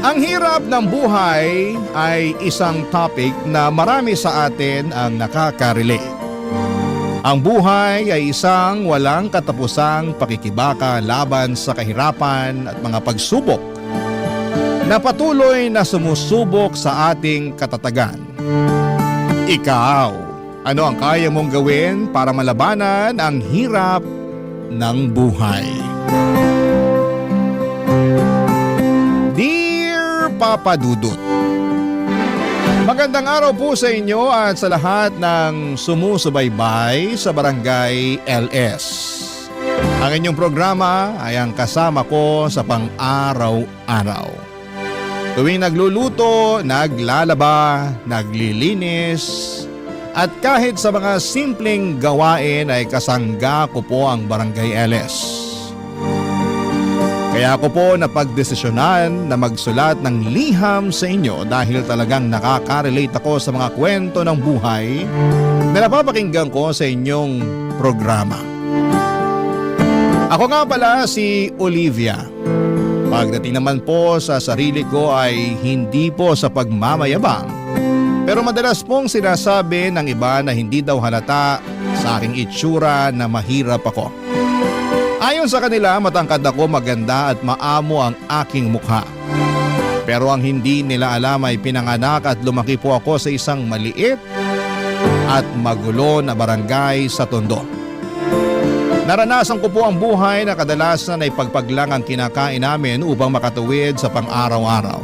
Ang hirap ng buhay ay isang topic na marami sa atin ang nakaka-relate. Ang buhay ay isang walang katapusang pakikibaka laban sa kahirapan at mga pagsubok na patuloy na sumusubok sa ating katatagan. Ikaw, ano ang kaya mong gawin para malabanan ang hirap ng buhay? Dear Papa Dudut, magandang araw po sa inyo at sa lahat ng sumusubaybay sa Barangay LS. Ang inyong programa ay ang kasama ko sa pang-araw-araw. Tuwing nagluluto, naglalaba, naglilinis, at kahit sa mga simpleng gawain ay kasangga ko po ang Barangay LS. Kaya ako po napagdesisyonan na magsulat ng liham sa inyo dahil talagang nakaka-relate ako sa mga kwento ng buhay na napapakinggan ko sa inyong programa. Ako nga pala si Olivia. Pagdating naman po sa sarili ko ay hindi po sa pagmamayabang, pero madalas pong sinasabi ng iba na hindi daw halata sa aking itsura na mahirap ako. Ayon sa kanila, matangkad ako, maganda at maamo ang aking mukha. Pero ang hindi nila alam ay pinanganak at lumaki po ako sa isang maliit at magulo na barangay sa Tondo. Naranasan ko po ang buhay na kadalasan ay pagpaglang ang kinakain namin upang makatuwid sa pang-araw-araw.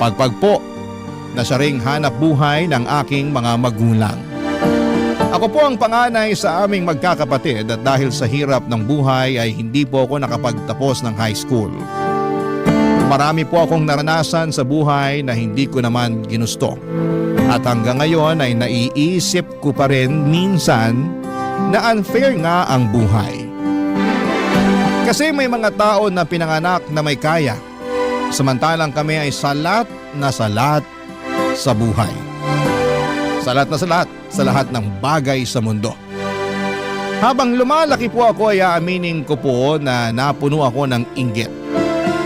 Pagpag po na siya ring hanap buhay ng aking mga magulang. Ako po ang panganay sa aming magkakapatid at dahil sa hirap ng buhay ay hindi po ako nakapagtapos ng high school. Marami po akong naranasan sa buhay na hindi ko naman ginusto. At hanggang ngayon ay naiisip ko pa rin minsan na unfair nga ang buhay. Kasi may mga tao na pinanganak na may kaya, samantalang kami ay salat na salat sa buhay. Salat na salat sa lahat ng bagay sa mundo. Habang lumalaki po ako ay aaminin ko po na napuno ako ng inggit.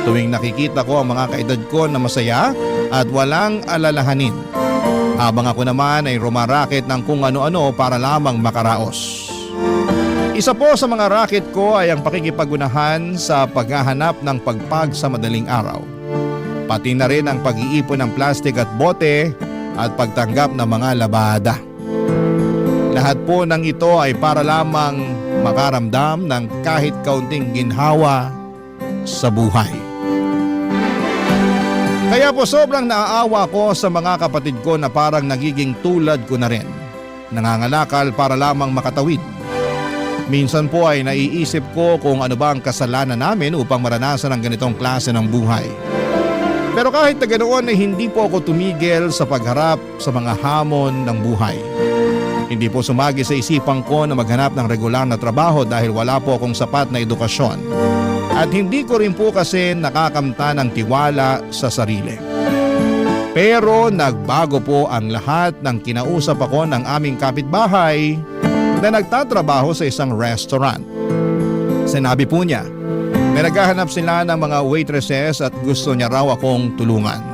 Tuwing nakikita ko ang mga kaedad ko na masaya at walang alalahanin. Habang ako naman ay rumaraket ng kung ano-ano para lamang makaraos. Isa po sa mga racket ko ay ang pakikipagunahan sa paghahanap ng pagpag sa madaling araw. Pati na rin ang pag-iipon ng plastik at bote at pagtanggap ng mga labada. Lahat po ng ito ay para lamang makaramdam ng kahit kaunting ginhawa sa buhay. Kaya po sobrang naaawa ko sa mga kapatid ko na parang nagiging tulad ko na rin. Nangangalakal para lamang makatawid. Minsan po ay naiisip ko kung ano ba ang kasalanan namin upang maranasan ang ganitong klase ng buhay. Pero kahit na ganoon ay hindi po ako tumigil sa pagharap sa mga hamon ng buhay. Hindi po sumagi sa isipan ko na maghanap ng regular na trabaho dahil wala po akong sapat na edukasyon. At hindi ko rin po kasi nakakamta ng tiwala sa sarili. Pero nagbago po ang lahat ng kinausap ako ng aming kapitbahay na nagtatrabaho sa isang restaurant. Sinabi po niya, may naghahanap sila ng mga waitresses at gusto niya raw akong tulungan.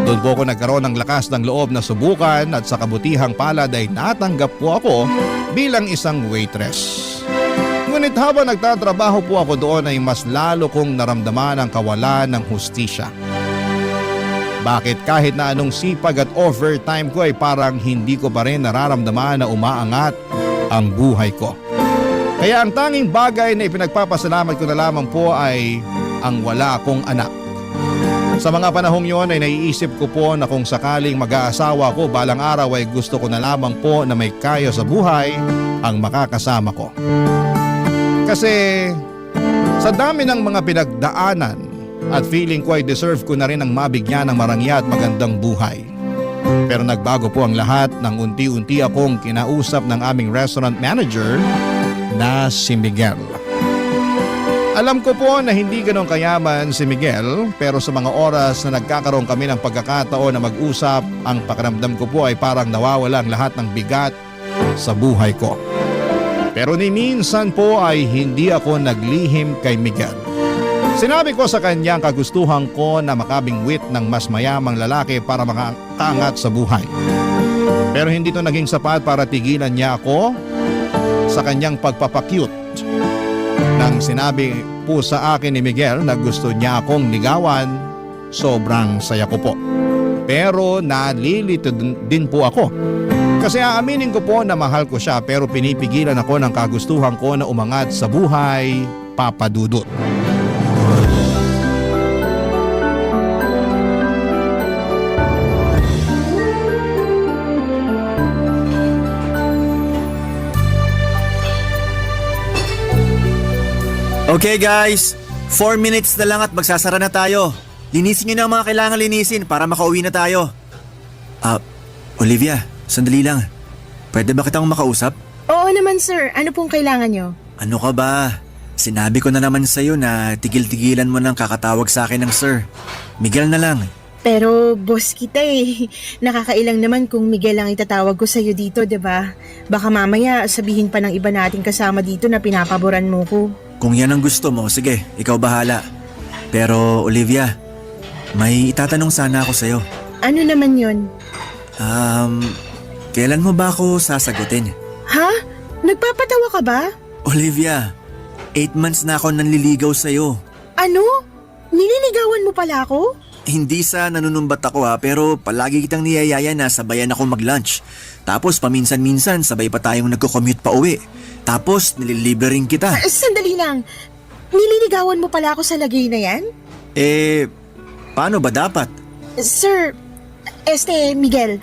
Doon po ako nagkaroon ng lakas ng loob na subukan at sa kabutihang palad ay natanggap po ako bilang isang waitress. Ngunit habang nagtatrabaho po ako doon ay mas lalo kong naramdaman ang kawalan ng hustisya. Bakit kahit na anong sipag at overtime ko ay parang hindi ko pa rin nararamdaman na umaangat ang buhay ko. Kaya ang tanging bagay na ipinagpapasalamat ko na lamang po ay ang wala akong anak. Sa mga panahong yon ay naiisip ko po na kung sakaling mag-aasawa ko balang araw ay gusto ko na lamang po na may kaya sa buhay ang makakasama ko. Kasi sa dami ng mga pinagdaanan at feeling ko ay deserve ko na rin ang mabigyan ng marangya at magandang buhay. Pero nagbago po ang lahat nang unti-unti akong kinausap ng aming restaurant manager na si Miguel. Alam ko po na hindi ganong kayaman si Miguel, pero sa mga oras na nagkakaroon kami ng pagkakataon na mag-usap, ang pakiramdam ko po ay parang nawawala ang lahat ng bigat sa buhay ko. Pero ni minsan po ay hindi ako naglihim kay Miguel. Sinabi ko sa kanya ang kagustuhan ko na makabingwit ng mas mayamang lalaki para makaangat sa buhay. Pero hindi ito naging sapat para tigilan niya ako sa kanyang pagpapakyut. Nang sinabi po sa akin ni Miguel na gusto niya akong ligawan, sobrang saya ko po. Pero nalilito din po ako. Kasi aaminin ko po na mahal ko siya pero pinipigilan ako ng kagustuhan ko na umangat sa buhay, Papa Dudut. Okay guys, 4 minutes na lang at magsasara na tayo. Linisin nyo na ang mga kailangan linisin para makauwi na tayo. Olivia, sandali lang. Pwede ba kitang makausap? Oo naman sir, ano pong kailangan nyo? Ano ka ba? Sinabi ko na naman sa'yo na tigil-tigilan mo nang kakatawag sa akin ng sir. Miguel na lang. Pero boss kita eh. Nakakailang naman kung Miguel ang itatawag ko sa'yo dito, 'di ba? Baka mamaya sabihin pa ng iba nating kasama dito na pinapaboran mo ko. Kung yan ang gusto mo, sige, ikaw bahala. Pero Olivia, may itatanong sana ako sa'yo. Ano naman yon? Kailan mo ba ako sasagutin? Ha? Nagpapatawa ka ba? Olivia, 8 months na ako nanliligaw sa'yo. Ano? Nililigawan mo pala ako? Hindi sa nanunumbat ako pero palagi kitang niyayaya na sabayan ako mag-lunch. Tapos paminsan-minsan sabay pa tayong nagko-commute pa uwi. Tapos nililibre rin kita. Sandali lang. Nililigawan mo pala ako sa lagay na yan? Paano ba dapat? Sir, Miguel,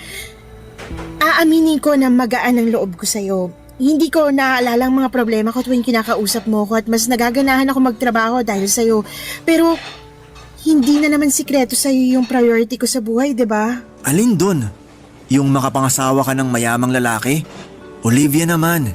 aaminin ko na magaan ang loob ko sa'yo. Hindi ko naaalala ang mga problema ko tuwing kinakausap mo ko at mas nagaganahan ako magtrabaho dahil sa'yo. Pero hindi na naman sikreto sa'yo yung priority ko sa buhay, di ba? Alin dun? Yung makapangasawa ka ng mayamang lalaki? Olivia naman,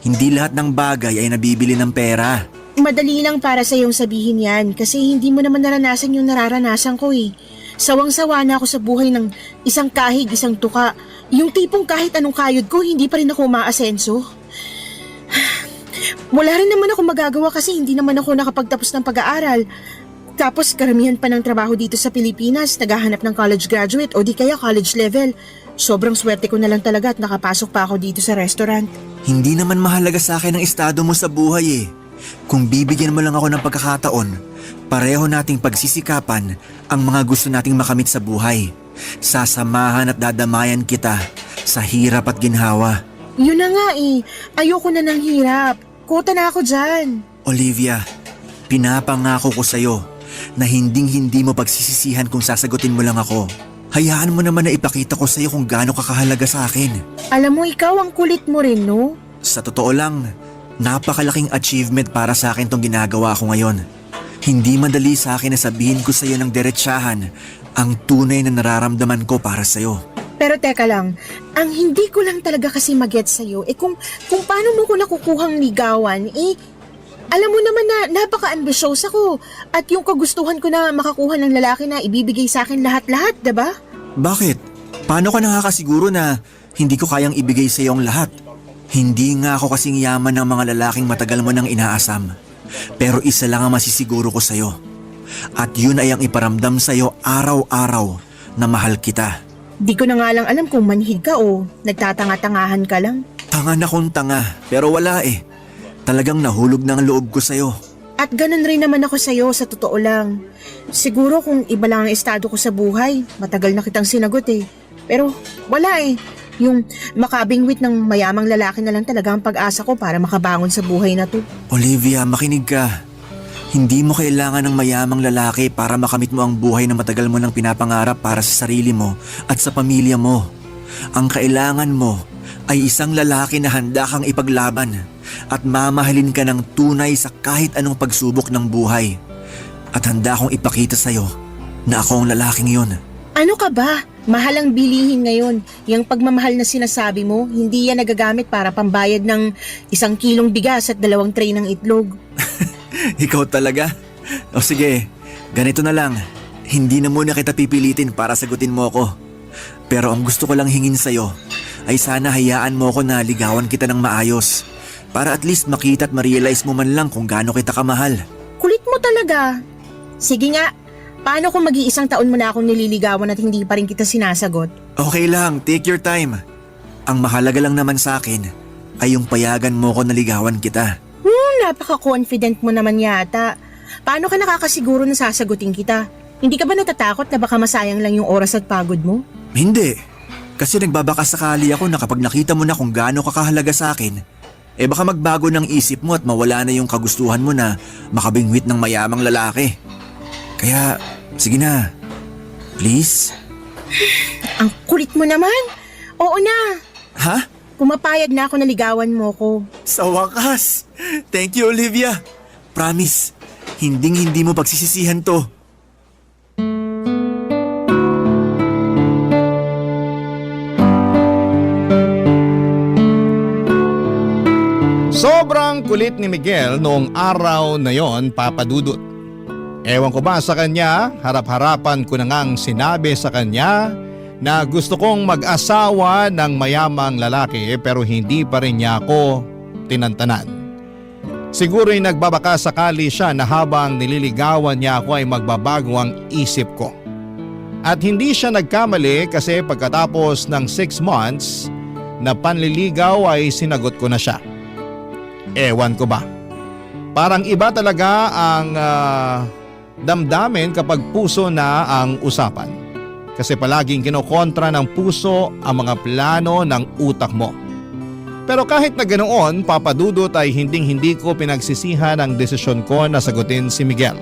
hindi lahat ng bagay ay nabibili ng pera. Madali lang para sa'yong sabihin yan kasi hindi mo naman naranasan yung nararanasan ko eh. Sawang-sawa na ako sa buhay ng isang kahig, isang tuka. Yung tipong kahit anong kayod ko, hindi pa rin ako umaasenso. Wala rin naman ako magagawa kasi hindi naman ako nakapagtapos ng pag-aaral. Tapos karamihan pa ng trabaho dito sa Pilipinas, naghahanap ng college graduate o di kaya college level. Sobrang swerte ko na lang talaga at nakapasok pa ako dito sa restaurant. Hindi naman mahalaga sa akin ang estado mo sa buhay eh. Kung bibigyan mo lang ako ng pagkakataon, pareho nating pagsisikapan ang mga gusto nating makamit sa buhay. Sasamahan at dadamayan kita sa hirap at ginhawa. Yun na nga eh, ayoko na ng hirap. Kota na ako dyan. Olivia, pinapangako ko sa'yo na hinding-hindi mo pagsisisihan kung sasagutin mo lang ako. Hayaan mo naman na ipakita ko sa'yo kung gaano kakahalaga sa akin. Alam mo, ikaw ang kulit mo rin, no? Sa totoo lang, napakalaking achievement para sa akin tong ginagawa ko ngayon. Hindi madali sa akin na sabihin ko sa'yo ng diretsahan ang tunay na nararamdaman ko para sa'yo. Pero teka lang, ang hindi ko lang talaga kasi mag-gets sa'yo, kung paano mo ko nakukuhang ligawan, alam mo naman na napaka-ambitious ako at yung kagustuhan ko na makakuha ng lalaki na ibibigay sa akin lahat-lahat, diba? Bakit? Paano ka nakakasiguro na hindi ko kayang ibigay sa iyo ang lahat? Hindi nga ako kasing yaman ng mga lalaking matagal mo nang inaasam. Pero isa lang ang masisiguro ko sa iyo. At yun ay ang iparamdam sa iyo araw-araw na mahal kita. Di ko na nga lang alam kung manhid ka o nagtatanga-tangahan ka lang. Tanga na kung tanga, pero wala eh. Talagang nahulog na ang loob ko sa'yo. At ganun rin naman ako sa'yo sa totoo lang. Siguro kung iba lang ang estado ko sa buhay, matagal na kitang sinagot eh. Pero wala eh. Yung makabingwit ng mayamang lalaki na lang talaga ang pag-asa ko para makabangon sa buhay na to. Olivia, makinig ka. Hindi mo kailangan ng mayamang lalaki para makamit mo ang buhay na matagal mo nang pinapangarap para sa sarili mo at sa pamilya mo. Ang kailangan mo ay isang lalaki na handa kang ipaglaban at mamahalin ka ng tunay sa kahit anong pagsubok ng buhay. At handa akong ipakita sa'yo na ako ang lalaking yun. Ano ka ba? Mahal ang bilihin ngayon. Yung pagmamahal na sinasabi mo, hindi yan nagagamit para pambayad ng 1 kilong bigas at 2 tray ng itlog. Ikaw talaga? O sige, ganito na lang. Hindi na muna kita pipilitin para sagutin mo ako. Pero ang gusto ko lang hingin sa'yo ay sana hayaan mo ako na ligawan kita ng maayos. Para at least makita at ma-realize mo man lang kung gaano kita kamahal. Kulit mo talaga. Sige nga, paano kung mag-iisang taon mo na akong nililigawan at hindi pa rin kita sinasagot? Okay lang, take your time. Ang mahalaga lang naman sa akin ay yung payagan mo ko na ligawan kita. Napaka-confident mo naman yata. Paano ka nakakasiguro na sasagutin kita? Hindi ka ba natatakot na baka masayang lang yung oras at pagod mo? Hindi. Kasi nagbabakasakali ako na kapag nakita mo na kung gaano ka kahalaga sa akin, baka magbago ng isip mo at mawala na yung kagustuhan mo na makabingwit ng mayamang lalaki. Kaya, sige na. Please? Ang kulit mo naman. Oo na. Ha? Pumapayag na ako na ligawan mo ko. Sa wakas! Thank you, Olivia. Promise, hindi mo pagsisisihan to. Sobrang kulit ni Miguel noong araw na yon, Papa Dudut. Ewan ko ba sa kanya, harap-harapan ko na ngang sinabi sa kanya na gusto kong mag-asawa ng mayamang lalaki pero hindi pa rin niya ako tinantanan. Siguro'y nagbabaka sakali siya na habang nililigawan niya ako ay magbabago ang isip ko. At hindi siya nagkamali kasi pagkatapos ng 6 months na panliligaw ay sinagot ko na siya. Ewan ko ba? Parang iba talaga ang damdamin kapag puso na ang usapan. Kasi palaging kinokontra ng puso ang mga plano ng utak mo. Pero kahit na ganoon, Papa Dudut, ay hindi ko pinagsisihan ang desisyon ko na sagutin si Miguel.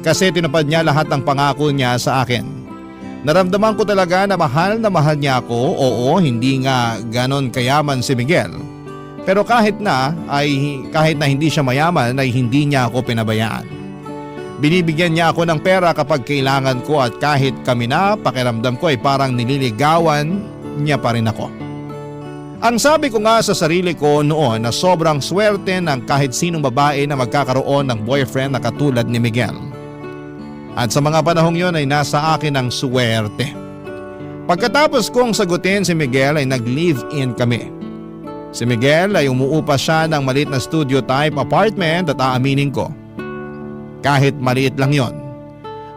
Kasi tinupad niya lahat ng pangako niya sa akin. Naramdaman ko talaga na mahal niya ako. Oo, hindi nga ganon kayaman si Miguel. Pero kahit na hindi siya mayaman ay hindi niya ako pinabayaan. Binibigyan niya ako ng pera kapag kailangan ko at kahit kami na, pakiramdam ko ay parang nililigawan niya pa rin ako. Ang sabi ko nga sa sarili ko noon na sobrang swerte ng kahit sinong babae na magkakaroon ng boyfriend na katulad ni Miguel. At sa mga panahong yon ay nasa akin ang swerte. Pagkatapos kong sagutin si Miguel ay nag-live-in kami. Si Miguel ay umuupa siya ng maliit na studio type apartment at aaminin ko, kahit maliit lang yon,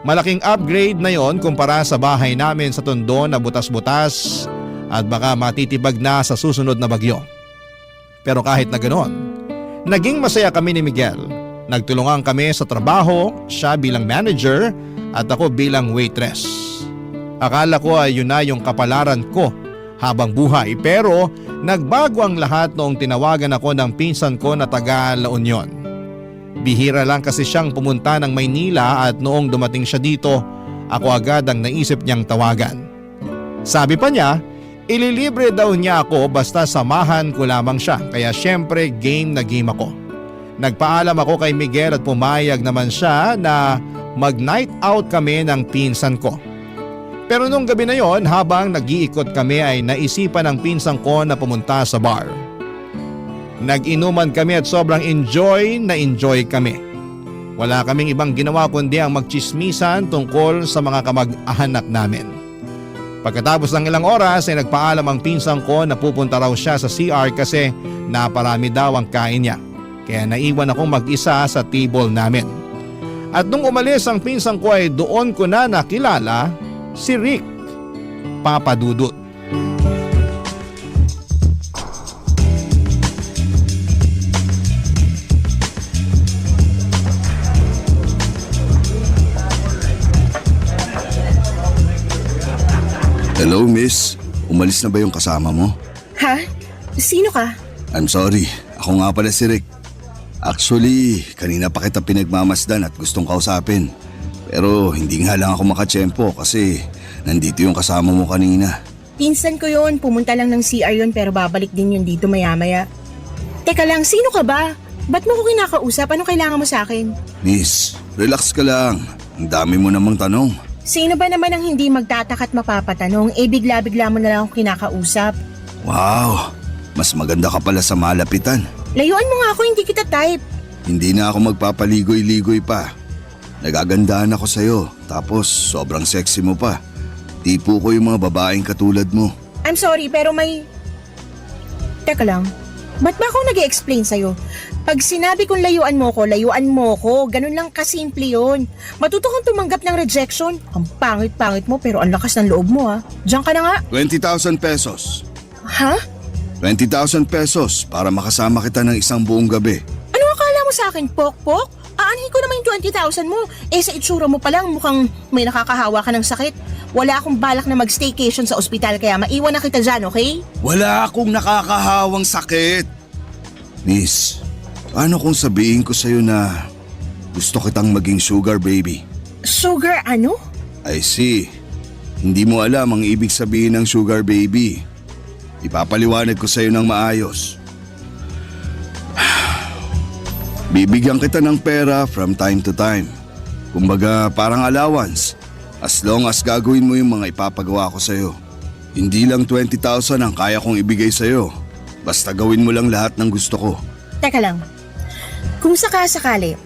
malaking upgrade na yon kumpara sa bahay namin sa Tondo na butas-butas at baka matitibag na sa susunod na bagyo. Pero kahit na ganoon, naging masaya kami ni Miguel. Nagtulungan kami sa trabaho, siya bilang manager at ako bilang waitress. Akala ko ay yun na yung kapalaran ko habang buhay, pero nagbago ang lahat noong tinawagan ako ng pinsan ko na taga La Union. Bihira lang kasi siyang pumunta ng Maynila at noong dumating siya dito, ako agad ang naisip niyang tawagan. Sabi pa niya, ililibre daw niya ako basta samahan ko lamang siya, kaya syempre game na game ako. Nagpaalam ako kay Miguel at pumayag naman siya na mag-night out kami ng pinsan ko. Pero nung gabi na yon, habang nag-iikot kami ay naisipan ng pinsan ko na pumunta sa bar. Nag-inuman kami at sobrang enjoy kami. Wala kaming ibang ginawa kundi ang magchismisan tungkol sa mga kamag-anak namin. Pagkatapos ng ilang oras ay nagpaalam ang pinsan ko na pupunta raw siya sa CR kasi naparami daw ang kain niya. Kaya naiwan akong mag-isa sa table namin. At nung umalis ang pinsan ko ay doon ko na nakilala si Rick, Papa Dudut. Hello, miss. Umalis na ba yung kasama mo? Ha? Sino ka? I'm sorry. Ako nga pala si Rick. Actually, kanina pa kita pinagmamasdan at gustong kausapin. Pero hindi nga lang ako makatsyempo kasi nandito yung kasama mo kanina. Pinsan ko yun. Pumunta lang ng CR yun pero babalik din yun dito maya-maya. Teka lang, sino ka ba? Ba't mo ko kinakausap? Anong kailangan mo sa akin? Miss, relax ka lang. Ang dami mo namang tanong. Sino ba naman ang hindi magtataka at mapapatanong? Bigla-bigla mo na lang ako kinakausap. Wow, mas maganda ka pala sa malapitan. Layuan mo nga ako, hindi kita type. Hindi na ako magpapaligoy-ligoy pa. Nagagandaan ako sa'yo, tapos sobrang sexy mo pa. Tipo ko yung mga babaeng katulad mo. I'm sorry pero may... Teka lang, Ba't ba ako nag-i-explain sa'yo? Pag sinabi kong layuan mo ko, ganun lang kasimple yun. Matuto kang tumanggap ng rejection. Ang pangit-pangit mo pero ang lakas ng loob mo ha. Diyan ka na nga. 20,000 pesos. Ha? 20,000 pesos para makasama kita ng isang buong gabi. Ano akala mo sa akin, pok-pok? Aanhin ko naman yung 20,000 mo. Sa itsura mo pa lang mukhang may nakakahawa ka ng sakit. Wala akong balak na mag-staycation sa ospital kaya maiwan na kita dyan, okay? Wala akong nakakahawang sakit. Miss, paano kung sabihin ko sa'yo na gusto kitang maging sugar baby? Sugar ano? I see. Hindi mo alam ang ibig sabihin ng sugar baby. Ipapaliwanag ko sa'yo ng maayos. Bibigyan kita ng pera from time to time. Kumbaga parang allowance. As long as gagawin mo yung mga ipapagawa ko sa'yo. Hindi lang 20,000 ang kaya kong ibigay sa'yo. Basta gawin mo lang lahat ng gusto ko. Teka lang. Kung sakasakali,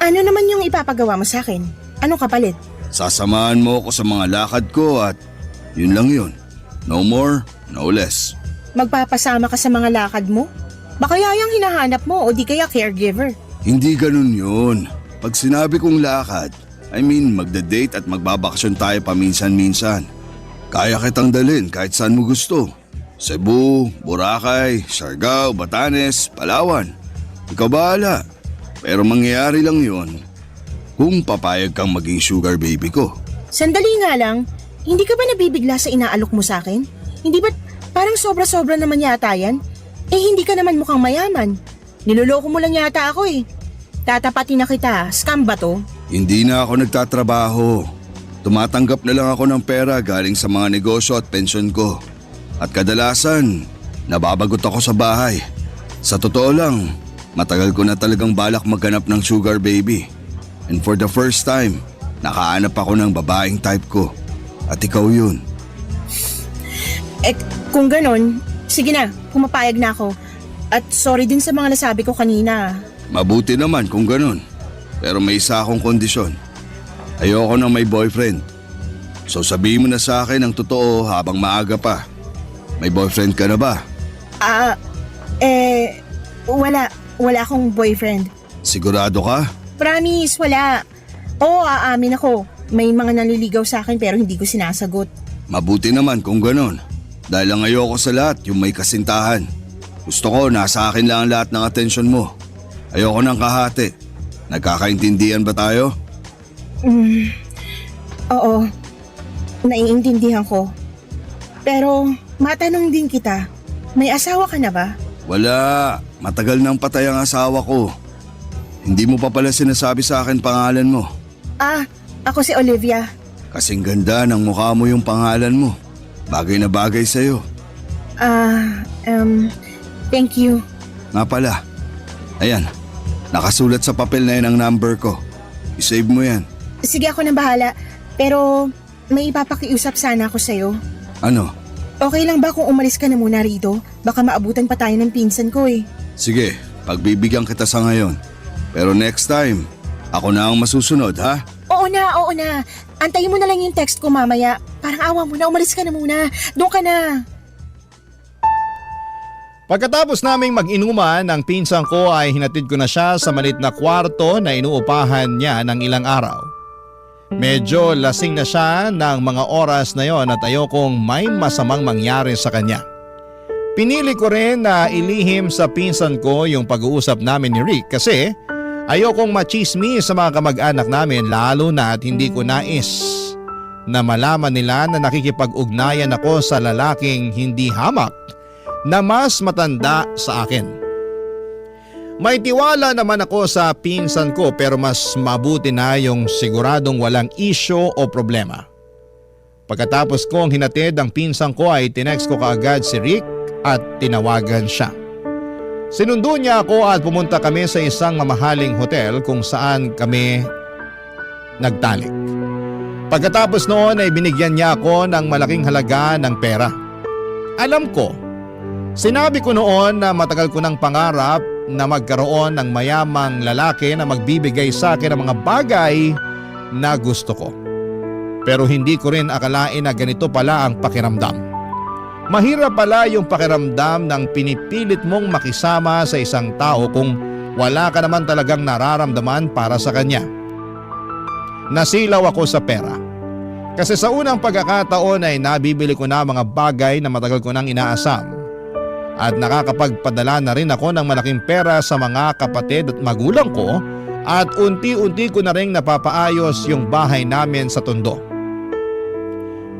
ano naman yung ipapagawa mo sa akin? Anong kapalit? Sasamahan mo ako sa mga lakad ko at yun lang yun. No more, no less. Magpapasama ka sa mga lakad mo? Baka yayang hinahanap mo o di kaya caregiver. Hindi ganun yun. Pag sinabi kong lakad, I mean magda-date at magbabakasyon tayo paminsan-minsan. Kaya kitang dalhin kahit saan mo gusto. Cebu, Boracay, Siargao, Batanes, Palawan. Ikaw bahala. Pero mangyayari lang yun kung papayag kang maging sugar baby ko. Sandali nga lang, hindi ka ba nabibigla sa inaalok mo sa akin? Hindi ba parang sobra-sobra naman yata yan? Hindi ka naman mukhang mayaman. Niloloko mo lang yata ako eh. Tatapatin na kita, scam ba to? Hindi na ako nagtatrabaho. Tumatanggap na lang ako ng pera galing sa mga negosyo at pensyon ko. At kadalasan, nababagot ako sa bahay. Sa totoo lang, matagal ko na talagang balak maghanap ng sugar baby. And for the first time, nakahanap ako ng babaeng type ko. At ikaw yun. Kung ganon, sige na, pumapayag na ako. At sorry din sa mga nasabi ko kanina. Mabuti naman kung ganun. Pero may isa akong kondisyon. Ayoko na may boyfriend. So sabihin mo na sa akin ang totoo habang maaga pa. May boyfriend ka na ba? Wala akong boyfriend. Sigurado ka? Promise, wala. Oo, aamin ako. May mga nanliligaw sa akin pero hindi ko sinasagot. Mabuti naman kung ganun. Dahil ang ayoko sa lahat yung may kasintahan. Gusto ko nasa akin lang ang lahat ng atensyon mo. Ayoko ng kahati. Nagkakaintindihan ba tayo? Oo, naiintindihan ko. Pero matanong din kita, may asawa ka na ba? Wala. Matagal nang patay ang asawa ko. Hindi mo pa pala sinasabi sa akin pangalan mo. Ako si Olivia. Kasing ganda ng mukha mo yung pangalan mo. Bagay na bagay sa'yo. Thank you. Nga pala. Ayan. Nakasulat sa papel na yan ang number ko. I-save mo yan. Sige, ako nang bahala. Pero may ipapakiusap sana ako sa'yo. Ano? Okay lang ba kung umalis ka na muna rito? Baka maabutan pa tayo ng pinsan ko eh. Sige, pagbibigyan kita sa ngayon. Pero next time, ako na ang masusunod, ha? Oo na. Antayin mo na lang yung text ko mamaya. Parang awa mo na, umalis ka na muna. Doon ka na. Pagkatapos naming mag-inuman, ang pinsan ko ay hinatid ko na siya sa maliit na kwarto na inuupahan niya ng ilang araw. Medyo lasing na siya ng mga oras na yon at ayokong may masamang mangyari sa kanya. Pinili ko rin na ilihim sa pinsan ko yung pag-uusap namin ni Rick kasi ayokong machismis sa mga kamag-anak namin lalo na at hindi ko nais na malaman nila na nakikipag-ugnayan ako sa lalaking hindi hamak na mas matanda sa akin. May tiwala naman ako sa pinsan ko pero mas mabuti na yung siguradong walang isyo o problema. Pagkatapos kong hinatid ang pinsan ko ay tinext ko kaagad si Rick at tinawagan siya. Sinundo niya ako at pumunta kami sa isang mamahaling hotel kung saan kami nagtalik. Pagkatapos noon ay binigyan niya ako ng malaking halaga ng pera. Alam ko, sinabi ko noon na matagal ko ng pangarap na magkaroon ng mayamang lalaki na magbibigay sa akin ng mga bagay na gusto ko. Pero hindi ko rin akalain na ganito pala ang pakiramdam. Mahirap pala yung pakiramdam ng pinipilit mong makisama sa isang tao kung wala ka naman talagang nararamdaman para sa kanya. Nasilaw ako sa pera. Kasi sa unang pagkakataon ay nabibili ko na mga bagay na matagal ko nang inaasam. At nakakapagpadala na rin ako ng malaking pera sa mga kapatid at magulang ko at unti-unti ko na rin napapaayos yung bahay namin sa Tondo.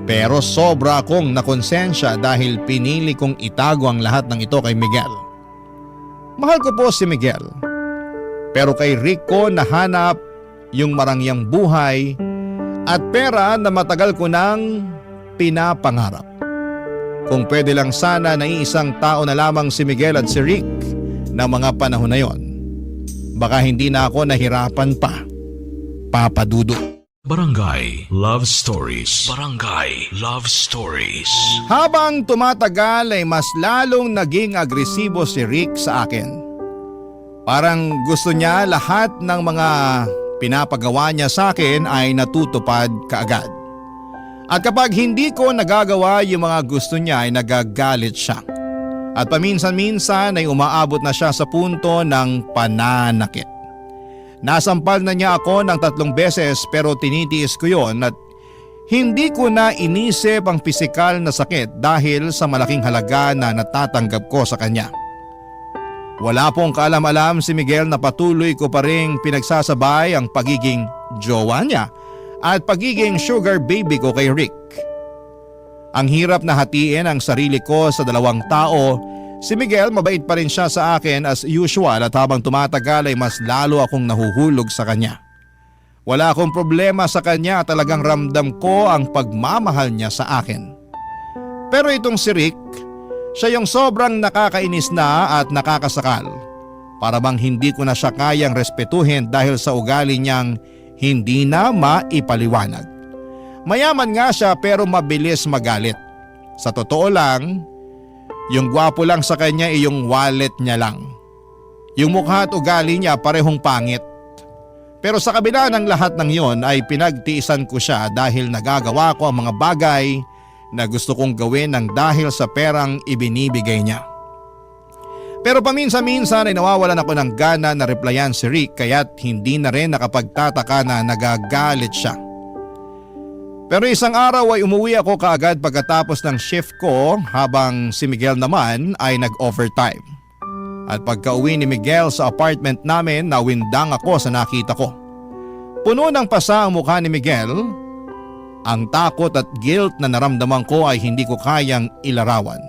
Pero sobra akong nakonsensya dahil pinili kong itago ang lahat ng ito kay Miguel. Mahal ko po si Miguel. Pero kay Rick ko nahanap yung marangyang buhay at pera na matagal ko nang pinapangarap. Kung pwede lang sana na iisang tao na lamang si Miguel at si Rick na mga panahon na yon, baka hindi na ako nahirapan pa. Papa Dudut. Barangay Love Stories. Barangay Love Stories. Habang tumatagal ay mas lalong naging agresibo si Rick sa akin. Parang gusto niya lahat ng mga pinapagawa niya sa akin ay natutupad kaagad. At kapag hindi ko nagagawa yung mga gusto niya ay nagagalit siya. At paminsan-minsan ay umaabot na siya sa punto ng pananakit. Nasampal na niya ako ng 3 beses pero tinitiis ko yon at hindi ko na inisip ang pisikal na sakit dahil sa malaking halaga na natatanggap ko sa kanya. Wala pong kaalam-alam si Miguel na patuloy ko pa ring pinagsasabay ang pagiging jowa niya at pagiging sugar baby ko kay Rick. Ang hirap na hatiin ang sarili ko sa 2 tao. Si Miguel mabait pa rin siya sa akin as usual at habang tumatagal ay mas lalo akong nahuhulog sa kanya. Wala akong problema sa kanya at talagang ramdam ko ang pagmamahal niya sa akin. Pero itong si Rick, siya yung sobrang nakakainis na at nakakasakal. Para bang hindi ko na siya kayang respetuhin dahil sa ugali niyang hindi na maipaliwanag. Mayaman nga siya pero mabilis magalit. Sa totoo lang, yung gwapo lang sa kanya ay yung wallet niya lang. Yung mukha at ugali niya parehong pangit. Pero sa kabila ng lahat ng yon ay pinagtiisan ko siya dahil nagagawa ko ang mga bagay na gusto kong gawin ng dahil sa perang ibinibigay niya. Pero paminsan-minsan ay nawawalan ako ng gana na replyan si Rick kaya't hindi na rin nakapagtataka na nagagalit siya. Pero isang araw ay umuwi ako kaagad pagkatapos ng shift ko habang si Miguel naman ay nag-overtime. At pagka-uwi ni Miguel sa apartment namin nawindang ako sa nakita ko. Puno ng pasa ang mukha ni Miguel. Ang takot at guilt na naramdaman ko ay hindi ko kayang ilarawan.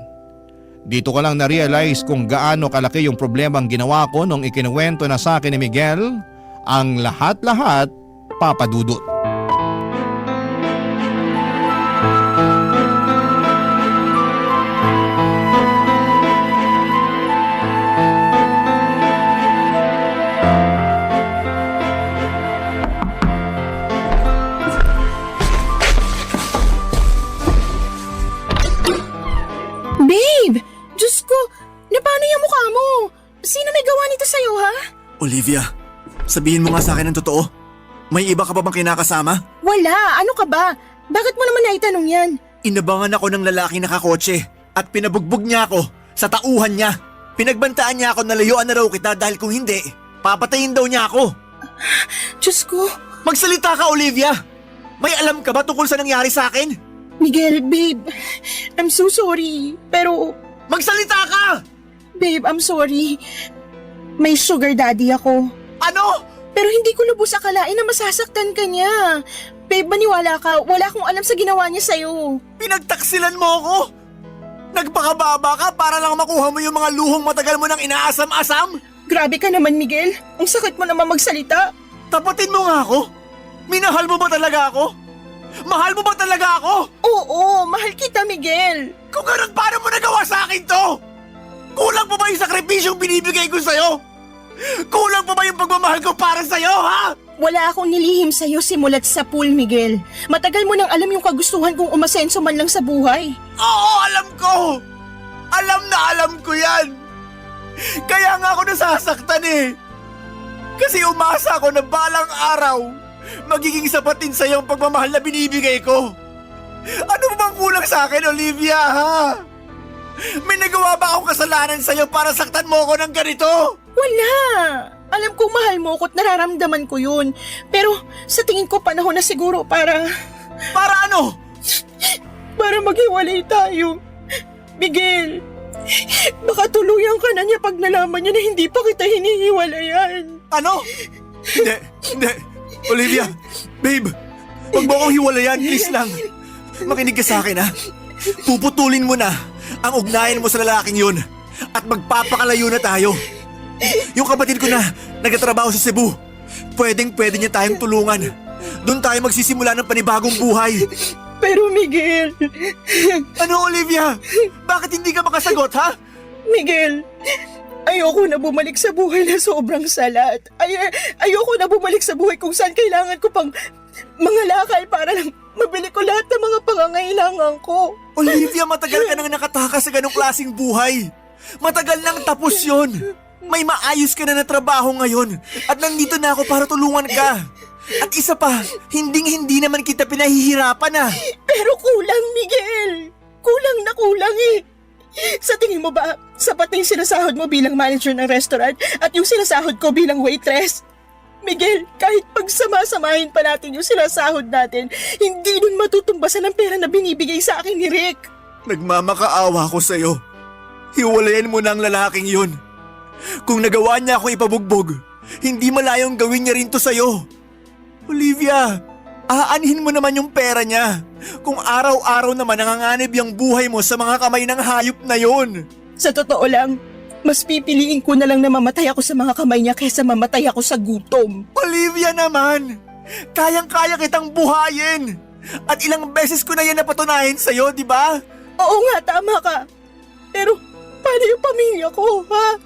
Dito ko lang na-realize kung gaano kalaki yung problemang ginawa ko nung ikinuwento na sa akin ni Miguel ang lahat-lahat, Papa Dudut. Babe! Diyos ko! Na paano yung mukha mo? Sino may gawa nito sa'yo, ha? Olivia, sabihin mo nga sa akin ang totoo. May iba ka pa bang kinakasama? Wala! Ano ka ba? Bakit mo naman naitanong yan? Inabangan ako ng lalaking nakakotse at pinabugbog niya ako sa tauhan niya. Pinagbantaan niya ako na layuan na raw kita dahil kung hindi, papatayin daw niya ako. Diyos ko! Magsalita ka, Olivia! May alam ka ba tungkol sa nangyari sa akin? Miguel, babe, I'm so sorry. Pero, Magsalita ka! babe, I'm sorry. May sugar daddy ako. Ano? Pero hindi ko lubos akalain na masasaktan ka niya. Babe, maniwala ka. Wala akong alam sa ginawa niya sa'yo. Pinagtaksilan mo ako? Nagpakababa ka para lang makuha mo yung mga luhong matagal mo nang inaasam-asam? Grabe ka naman, Miguel. Ang sakit mo naman magsalita. Tapatin mo nga ako? Minahal mo ba talaga ako? Mahal mo ba talaga ako? Oo, mahal kita, Miguel. Kung ganun, paano mo nagawa sa akin to? Kulang pa ba yung sakripisyong binibigay ko sa'yo? Kulang pa ba yung pagmamahal ko para sa'yo, ha? Wala akong nilihim sa'yo simulat sa pool, Miguel. Matagal mo nang alam yung kagustuhan kong umasenso man lang sa buhay. Oo, alam ko! Alam na alam ko yan! Kaya nga ako nasasaktan eh! Kasi umasa ako na balang araw magiging sapat din sa'yo ang pagmamahal na binibigay ko. Ano ba bang kulang sa akin, Olivia, ha? May nagawa ba akong kasalanan sa'yo para saktan mo ako ng ganito? Wala! Alam kong mahal mo ko at nararamdaman ko yun. Pero sa tingin ko panahon na siguro para Para ano? maghiwalay tayo. Miguel, baka tuluyan ka na niya pag nalaman niya na hindi pa kita hinihiwalayan. Ano? Hindi. Olivia, babe, wag mo akong hiwalayan, please lang. Makinig ka sa akin, ha? Puputulin mo na ang ugnayan mo sa lalaking yun at magpapakalayo na tayo. Yung kapatid ko na nagtatrabaho sa Cebu, pwede niya tayong tulungan. Doon tayo magsisimula ng panibagong buhay. Pero Miguel, Ano, Olivia? Bakit hindi ka makasagot, ha? Miguel, ayoko na bumalik sa buhay na sobrang salat. Ayoko na bumalik sa buhay kung saan kailangan ko pang mga lakal para lang mabili ko lahat ng mga pangangailangan ko. Olivia, matagal ka nang nakatakas sa ganong klaseng buhay. Matagal nang tapos yon. May maayos ka na trabaho ngayon at nandito na ako para tulungan ka. At isa pa, hindi naman kita pinahihirapan ah. Pero kulang, Miguel. Kulang na kulang eh. Sa tingin mo ba, sapat na yung sinasahod mo bilang manager ng restaurant at yung sinasahod ko bilang waitress? Miguel, kahit pagsama-samahin pa natin yung sinasahod natin, hindi nun matutumbasan ang pera na binibigay sa akin ni Rick. Nagmamakaawa ko sa'yo. Hiwalayan mo na ang lalaking yun. Kung nagawa niya akong ipabugbog, hindi malayong gawin niya rin to sa'yo. Olivia, aanhin mo naman yung pera niya. Kung araw-araw naman nanganganib yung buhay mo sa mga kamay ng hayop na yun. Sa totoo lang, mas pipiliin ko na lang na mamatay ako sa mga kamay niya kaysa mamatay ako sa gutom. Olivia naman, kayang-kaya kitang buhayin. At ilang beses ko na yan napatunayan sa'yo, di ba? Oo nga, tama ka. Pero paano yung pamilya ko, ha?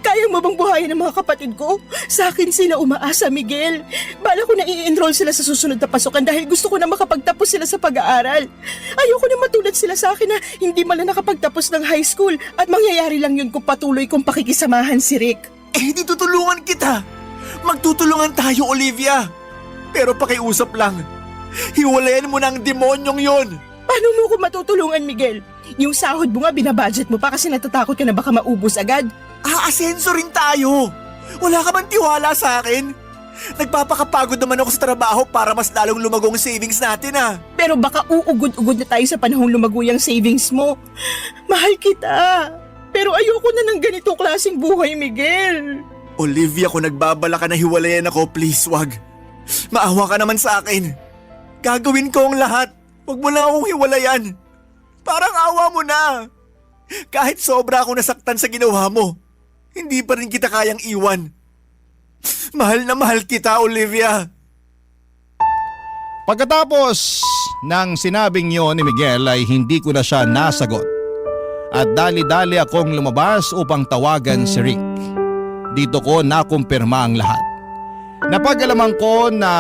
Kaya mo bang buhayin ang mga kapatid ko? Sa akin sila umaasa, Miguel. Bala ko na i-enroll sila sa susunod na pasukan dahil gusto ko na makapagtapos sila sa pag-aaral. Ayoko na matulad sila sa akin na hindi man lang nakapagtapos ng high school at mangyayari lang yun kung patuloy kong pakikisamahan si Rick. Eh, di tutulungan kita. Magtutulungan tayo, Olivia. Pero pakiusap lang. Hiwalayan mo na ang demonyong yon. Paano mo ko matutulungan, Miguel? Yung sahod mo nga binabudget mo pa kasi natatakot ka na baka maubos agad. Aasenso rin tayo. Wala ka bang tiwala sa akin? Nagpapakapagod naman ako sa trabaho para mas lalong lumago ang savings natin ah. Pero baka uugod-ugod na tayo sa panahong lumago yung savings mo. Mahal kita. Pero ayoko na ng ganitong klaseng buhay, Miguel. Olivia, kung nagbabala ka na hiwalayan ako, please wag. Maawa ka naman sa akin. Gagawin ko ang lahat. Wag mo lang akong hiwalayan. Parang awa mo na. Kahit sobra ako nasaktan sa ginawa mo, hindi pa rin kita kayang iwan. Mahal na mahal kita, Olivia. Pagkatapos ng sinabing yon ni Miguel ay hindi ko na siya nasagot. At dali-dali akong lumabas upang tawagan si Rick. Dito ko nakumpirma ang lahat. Napag-alaman ko na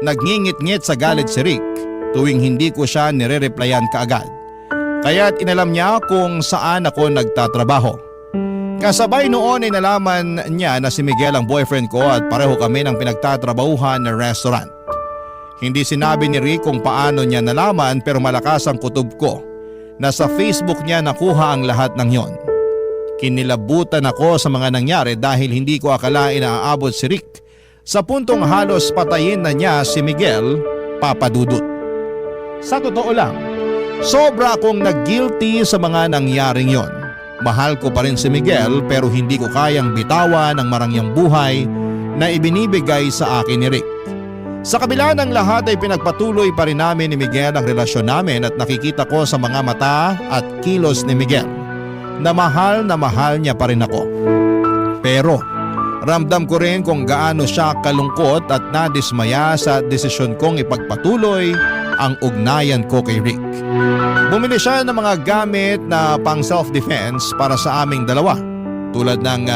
nagngingit-ngit sa galit si Rick tuwing hindi ko siya nire-replyan kaagad. Kaya't inalam niya kung saan ako nagtatrabaho. Kasabay noon ay nalaman niya na si Miguel ang boyfriend ko at pareho kami ng pinagtatrabahuhan na restaurant. Hindi sinabi ni Rick kung paano niya nalaman pero malakas ang kutob ko na sa Facebook niya nakuha ang lahat ng yon. Kinilabutan ako sa mga nangyari dahil hindi ko akalain na aabot si Rick sa puntong halos patayin na niya si Miguel, Papa Dudut. Sa totoo lang, sobra akong nag-guilty sa mga nangyaring yon. Mahal ko pa rin si Miguel pero hindi ko kayang bitawan ang marangyang buhay na ibinibigay sa akin ni Rick. Sa kabila ng lahat ay pinagpatuloy pa rin namin ni Miguel ang relasyon namin at nakikita ko sa mga mata at kilos ni Miguel na mahal niya pa rin ako. Pero ramdam ko rin kung gaano siya kalungkot at nadismaya sa desisyon kong ipagpatuloy ang ugnayan ko kay Rick. Bumili siya ng mga gamit na pang self-defense para sa aming dalawa tulad ng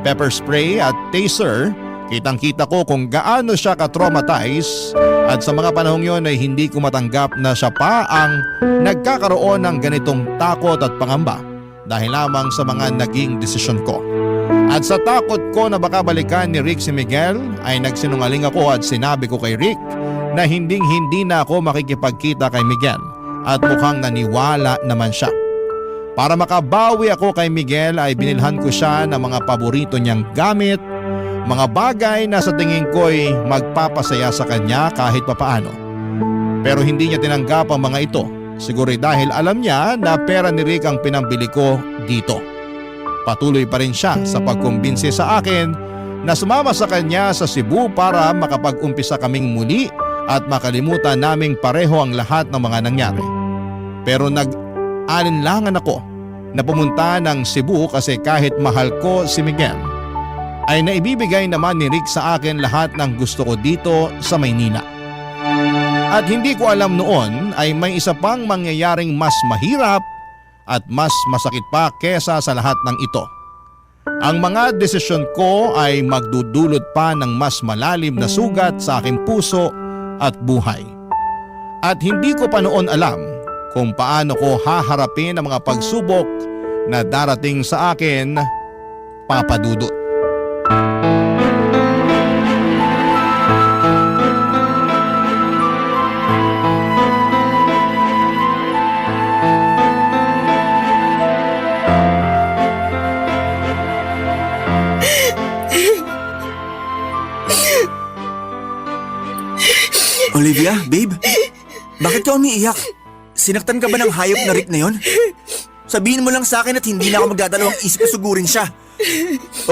pepper spray at taser. Kitang-kita ko kung gaano siya ka-traumatize at sa mga panahong yon ay hindi ko matanggap na siya pa ang nagkakaroon ng ganitong takot at pangamba dahil lamang sa mga naging desisyon ko. At sa takot ko na baka balikan ni Rick si Miguel ay nagsinungaling ako at sinabi ko kay Rick na hindi na ako makikipagkita kay Miguel at mukhang naniwala naman siya. Para makabawi ako kay Miguel ay binilhan ko siya ng mga paborito niyang gamit, mga bagay na sa tingin ko'y magpapasaya sa kanya kahit papaano. Pero hindi niya tinanggap ang mga ito, siguro dahil alam niya na pera ni Rick ang pinambili ko dito. Patuloy pa rin siya sa pagkumbinsi sa akin na sumama sa kanya sa Cebu para makapag-umpisa kaming muli at makalimutan naming pareho ang lahat ng mga nangyari. Pero nag-alinlangan ako na pumunta ng Cebu kasi kahit mahal ko si Miguel, ay naibibigay naman ni Rick sa akin lahat ng gusto ko dito sa Maynila. At hindi ko alam noon ay may isa pang mangyayaring mas mahirap at mas masakit pa kesa sa lahat ng ito. Ang mga desisyon ko ay magdudulot pa ng mas malalim na sugat sa aking puso at buhay. At hindi ko pa noon alam kung paano ko haharapin ang mga pagsubok na darating sa akin, Papa Dudut. Olivia, babe, bakit ka umiiyak? Sinaktan ka ba ng hayop na Rick na yon? Sabihin mo lang sa akin at hindi na ako magdadalawang isip na sugurin siya.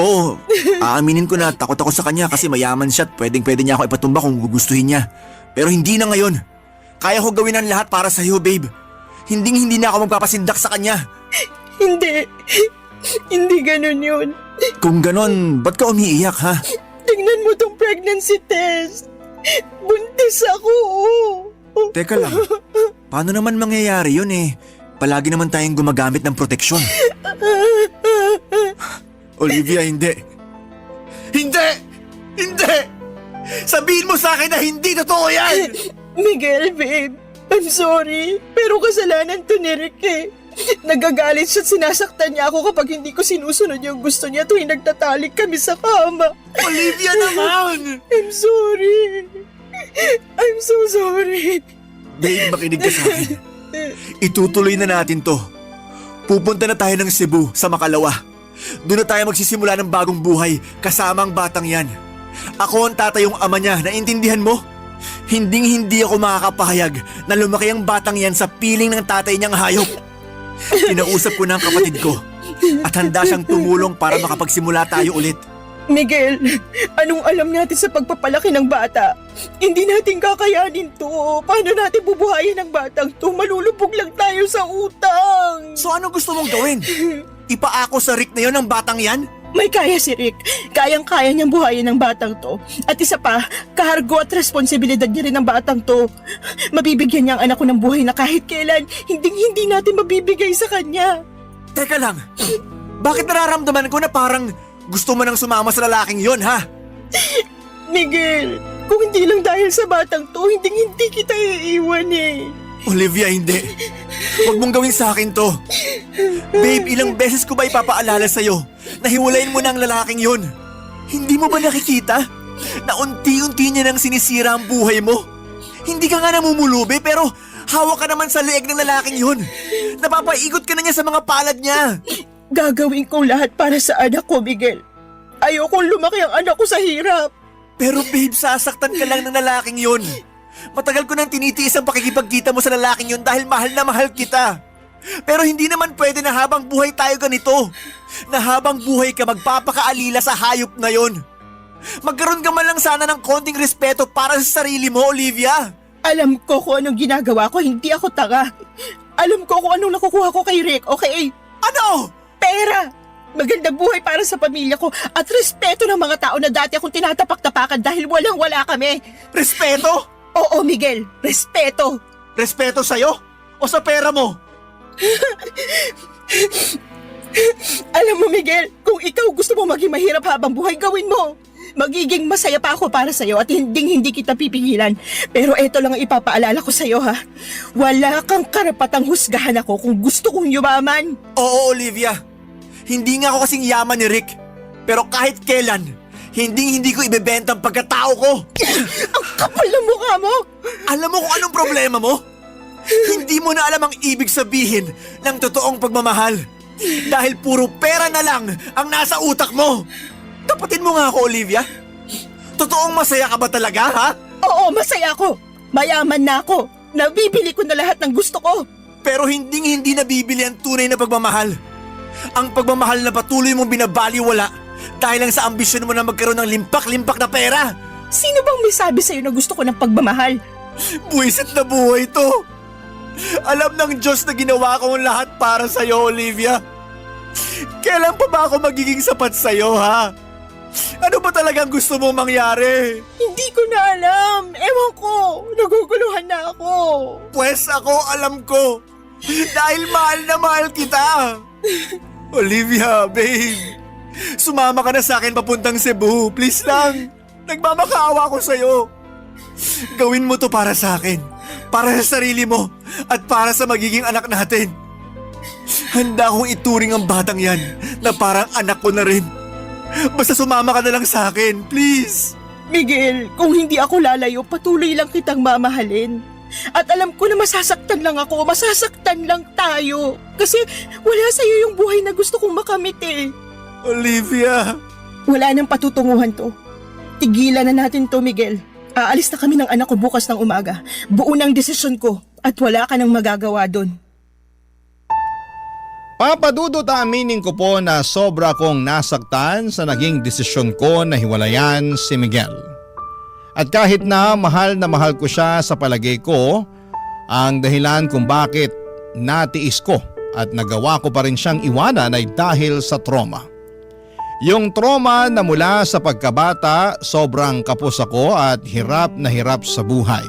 Oo, aaminin ko na takot ako sa kanya kasi mayaman siya at pwedeng niya ako ipatumba kung gugustuhin niya. Pero hindi na ngayon. Kaya ko gawin ang lahat para sa iyo, babe. Hindi na ako magpapasindak sa kanya. Hindi. Hindi ganun yun. Kung ganon, ba't ka umiiyak, ha? Tingnan mo tong pregnancy test. Buntis ako. Teka lang, paano naman mangyayari yun eh? Palagi naman tayong gumagamit ng proteksyon. Olivia, hindi. Hindi! Hindi! Sabihin mo sa akin na hindi totoo yan! Miguel, babe. I'm sorry. Pero kasalanan to ni Rick eh. Nagagalit siya at sinasaktan niya ako kapag hindi ko sinusunod yung gusto niya tuwing nagtatalik kami sa kama. Olivia naman! I'm sorry. I'm so sorry. Babe, makinig ka sa akin. Itutuloy na natin to. Pupunta na tayo ng Cebu sa Makalawa. Doon na tayo magsisimula ng bagong buhay kasama ang batang yan. Ako ang tatayong ama niya, naintindihan mo? Hindi ako makakapahayag na lumaki ang batang yan sa piling ng tatay niyang hayop. Kinausap ko na ang kapatid ko at handa siyang tumulong para makapagsimula tayo ulit. Miguel, anong alam natin sa pagpapalaki ng bata? Hindi natin kakayanin to. Paano natin bubuhayin ang batang to? Malulubog lang tayo sa utang. So ano gusto mong gawin? Ipaako sa Rick na yon ang batang yan? May kaya si Rick. Kayang-kaya niyang buhayin ang batang to. At isa pa, kahargo at responsibilidad niya rin ang batang to. Mabibigyan niya ang anak ko ng buhay na kahit kailan, hindi natin mabibigay sa kanya. Teka lang, bakit nararamdaman ko na parang gusto mo nang sumama sa lalaking yon, ha? Miguel, kung hindi lang dahil sa batang to, hindi kita iiwan eh. Olivia, hindi. Huwag mong gawin sa akin to. Babe, ilang beses ko ba ipapaalala sa'yo na hiwalayin mo na ang lalaking yun? Hindi mo ba nakikita na unti-unti niya nang sinisira ang buhay mo? Hindi ka nga namumulubi pero hawak ka naman sa leeg ng lalaking yun. Napapaigot ka na niya sa mga palad niya. Gagawin ko lahat para sa anak ko, Miguel. Ayokong lumaki ang anak ko sa hirap. Pero babe, sasaktan ka lang ng lalaking yun. Matagal ko nang tinitiis ang pakikipagkita mo sa lalaking yun dahil mahal na mahal kita. Pero hindi naman pwede na habang buhay tayo ganito. Na habang buhay ka magpapakaalila sa hayop na yun. Magkaroon ka man lang sana ng konting respeto para sa sarili mo, Olivia. Alam ko kung anong ginagawa ko, hindi ako tanga. Alam ko kung anong nakukuha ko kay Rick, okay? Ano? Pera! Magandang buhay para sa pamilya ko at respeto ng mga tao na dati akong tinatapak-tapakan dahil walang-wala kami. Respeto? Oo, Miguel. Respeto. Respeto sa'yo? O sa pera mo? Alam mo, Miguel, kung ikaw gusto mo maging mahirap habang buhay, gawin mo. Magiging masaya pa ako para sa'yo at hindi kita pipigilan. Pero eto lang ang ipapaalala ko sa'yo, ha. Wala kang karapatang husgahan ako kung gusto kong yumaman. Oo, Olivia. Hindi nga ako kasing yaman ni Rick. Pero kahit kailan, hindi ko ibebenta ang pagkatao ko. Ang kapal ng mukha mo. Alam mo kung anong problema mo? Hindi mo na alam ang ibig sabihin ng totoong pagmamahal. Dahil puro pera na lang ang nasa utak mo. Tapatin mo nga ako, Olivia. Totoong masaya ka ba talaga, ha? Oo, masaya ako. Mayaman na ako. Nabibili ko na lahat ng gusto ko. Pero hindi nabibili ang tunay na pagmamahal. Ang pagmamahal na patuloy mong binabaliwala dahil lang sa ambisyon mo na magkaroon ng limpak-limpak na pera. Sino bang may sabi sa'yo na gusto ko ng pagmamahal? Buwisit na buhay to. Alam ng Diyos na ginawa ko ang lahat para sa'yo, Olivia. Kailan pa ba ako magiging sapat sa'yo, ha? Ano ba talagang gusto mong mangyari? Hindi ko na alam. Ewan ko. Naguguluhan na ako. Pwes ako alam ko. Dahil mahal na mahal kita. Olivia, babe. Sumama ka na sa akin papuntang Cebu. Please lang. Nagmamakaawa ko sa'yo. Gawin mo to para sa akin. Para sa sarili mo. At para sa magiging anak natin. Handa akong ituring ang batang yan na parang anak ko na rin. Basta sumama ka na lang sa akin, please. Miguel, kung hindi ako lalayo, patuloy lang kitang mamahalin. At alam ko na masasaktan lang ako, masasaktan lang tayo. Kasi wala sa'yo yung buhay na gusto kong makamit eh. Olivia. Wala nang patutunguhan to. Tigilan na natin to, Miguel. Aalis na kami ng anak ko bukas ng umaga. Buo ng desisyon ko at wala ka nang magagawa doon. Papadudot, aminin ko po na sobra kong nasaktan sa naging desisyon ko na hiwalayan si Miguel. At kahit na mahal ko siya, sa palagay ko, ang dahilan kung bakit natiis ko at nagawa ko pa rin siyang iwanan ay dahil sa trauma. Yung trauma na mula sa pagkabata, sobrang kapos ako at hirap na hirap sa buhay.